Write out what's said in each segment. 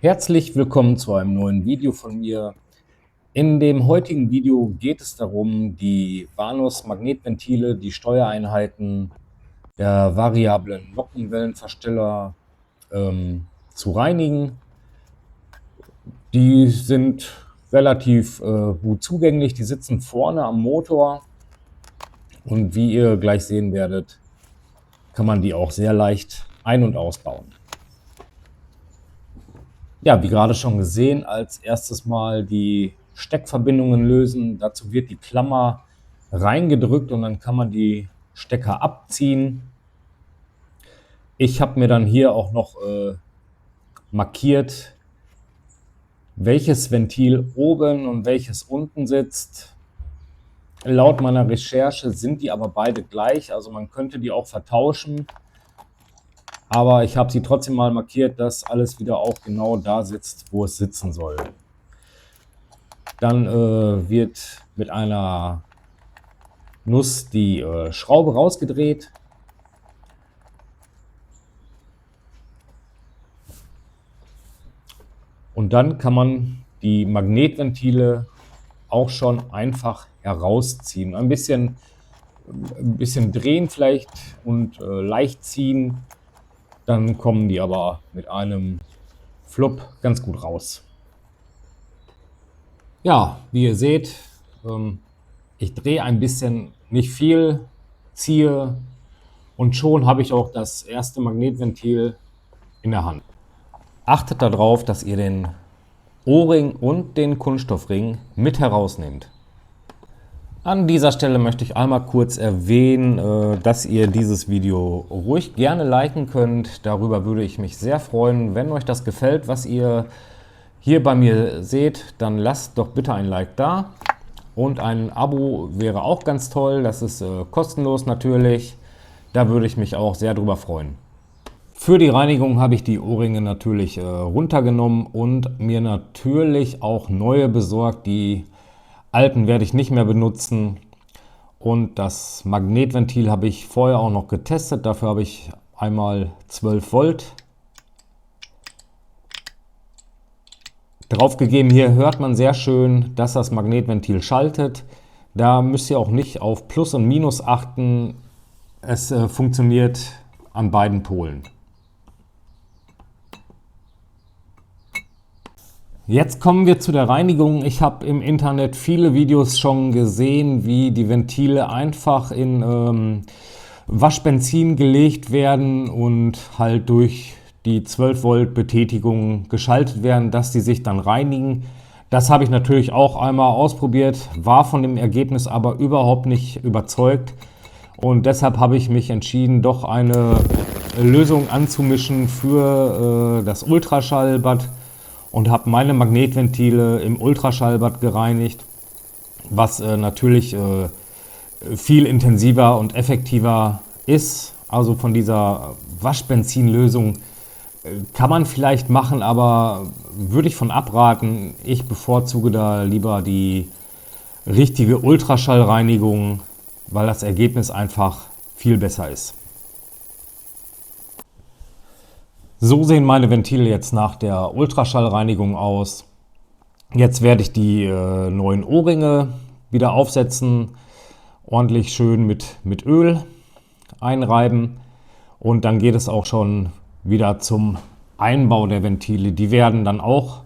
Herzlich willkommen zu einem neuen Video von mir. In dem heutigen Video geht es darum, die Vanos-Magnetventile, die Steuereinheiten der variablen Nockenwellenversteller zu reinigen. Die sind relativ gut zugänglich, die sitzen vorne am Motor und wie ihr gleich sehen werdet, kann man die auch sehr leicht ein- und ausbauen. Ja, wie gerade schon gesehen, als erstes mal die Steckverbindungen lösen. Dazu wird die Klammer reingedrückt und dann kann man die Stecker abziehen. Ich habe mir dann hier auch noch markiert, welches Ventil oben und welches unten sitzt. Laut meiner Recherche sind die aber beide gleich, also man könnte die auch vertauschen. Aber ich habe sie trotzdem mal markiert, dass alles wieder auch genau da sitzt, wo es sitzen soll. Dann wird mit einer Nuss die Schraube rausgedreht. Und dann kann man die Magnetventile auch schon einfach herausziehen. Ein bisschen drehen vielleicht und leicht ziehen. Dann kommen die aber mit einem Flop ganz gut raus. Ja, wie ihr seht, ich drehe ein bisschen, nicht viel, ziehe und schon habe ich auch das erste Magnetventil in der Hand. Achtet darauf, dass ihr den O-Ring und den Kunststoffring mit herausnehmt. An dieser Stelle möchte ich einmal kurz erwähnen, dass ihr dieses Video ruhig gerne liken könnt. Darüber würde ich mich sehr freuen. Wenn euch das gefällt, was ihr hier bei mir seht, dann lasst doch bitte ein Like da. Und ein Abo wäre auch ganz toll. Das ist kostenlos natürlich. Da würde ich mich auch sehr drüber freuen. Für die Reinigung habe ich die O-Ringe natürlich runtergenommen und mir natürlich auch neue besorgt. Die alten werde ich nicht mehr benutzen. Und das Magnetventil habe ich vorher auch noch getestet. Dafür habe ich einmal 12 Volt draufgegeben. Hier hört man sehr schön, dass das Magnetventil schaltet. Da müsst ihr auch nicht auf Plus und Minus achten. Es funktioniert an beiden Polen. Jetzt kommen wir zu der Reinigung. Ich habe im Internet viele Videos schon gesehen, wie die Ventile einfach in Waschbenzin gelegt werden und halt durch die 12 Volt Betätigung geschaltet werden, dass die sich dann reinigen. Das habe ich natürlich auch einmal ausprobiert, war von dem Ergebnis aber überhaupt nicht überzeugt. Und deshalb habe ich mich entschieden, doch eine Lösung anzumischen für das Ultraschallbad und habe meine Magnetventile im Ultraschallbad gereinigt, was natürlich viel intensiver und effektiver ist. Also von dieser Waschbenzinlösung kann man vielleicht machen, aber würde ich von abraten. Ich bevorzuge da lieber die richtige Ultraschallreinigung, weil das Ergebnis einfach viel besser ist. So sehen meine Ventile jetzt nach der Ultraschallreinigung aus. Jetzt werde ich die neuen O-Ringe wieder aufsetzen, ordentlich schön mit Öl einreiben und dann geht es auch schon wieder zum Einbau der Ventile. Die werden dann auch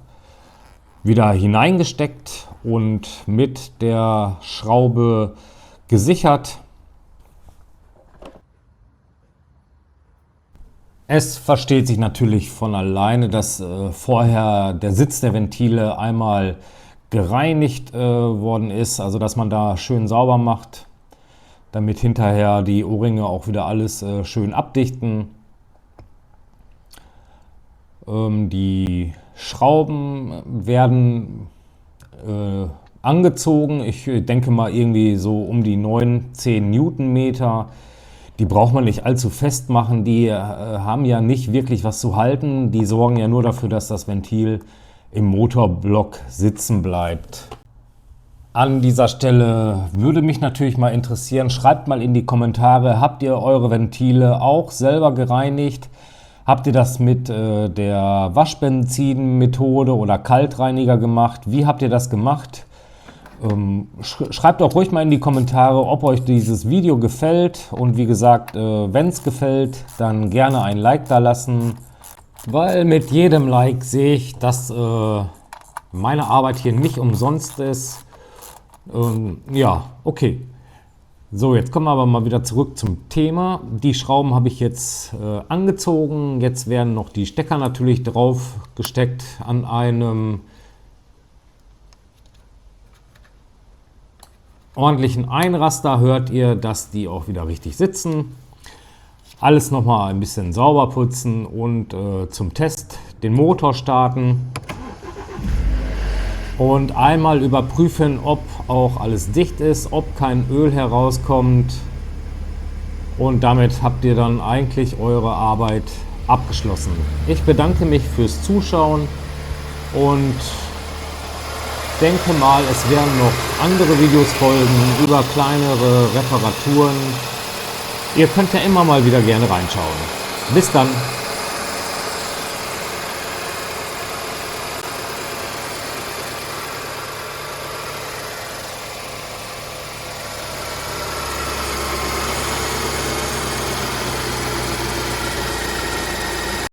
wieder hineingesteckt und mit der Schraube gesichert. Es versteht sich natürlich von alleine, dass vorher der Sitz der Ventile einmal gereinigt worden ist, also dass man da schön sauber macht, damit hinterher die O-Ringe auch wieder alles schön abdichten. Die Schrauben werden angezogen, ich denke mal irgendwie so um die 9-10 Newtonmeter. Die braucht man nicht allzu fest machen, die haben ja nicht wirklich was zu halten. Die sorgen ja nur dafür, dass das Ventil im Motorblock sitzen bleibt. An dieser Stelle würde mich natürlich mal interessieren, schreibt mal in die Kommentare, habt ihr eure Ventile auch selber gereinigt? Habt ihr das mit der Waschbenzin-Methode oder Kaltreiniger gemacht? Wie habt ihr das gemacht? Schreibt auch ruhig mal in die Kommentare, ob euch dieses Video gefällt. Und wie gesagt, wenn es gefällt, dann gerne ein Like da lassen. Weil mit jedem Like sehe ich, dass meine Arbeit hier nicht umsonst ist. Ja, okay. So, jetzt kommen wir aber mal wieder zurück zum Thema. Die Schrauben habe ich jetzt angezogen. Jetzt werden noch die Stecker natürlich drauf gesteckt an einem ordentlichen Einraster. Hört ihr, dass die auch wieder richtig sitzen. Alles nochmal ein bisschen sauber putzen und zum Test den Motor starten. Und einmal überprüfen, ob auch alles dicht ist, ob kein Öl herauskommt. Und damit habt ihr dann eigentlich eure Arbeit abgeschlossen. Ich bedanke mich fürs Zuschauen und denke mal, es werden noch andere Videos folgen über kleinere Reparaturen. Ihr könnt ja immer mal wieder gerne reinschauen. Bis dann!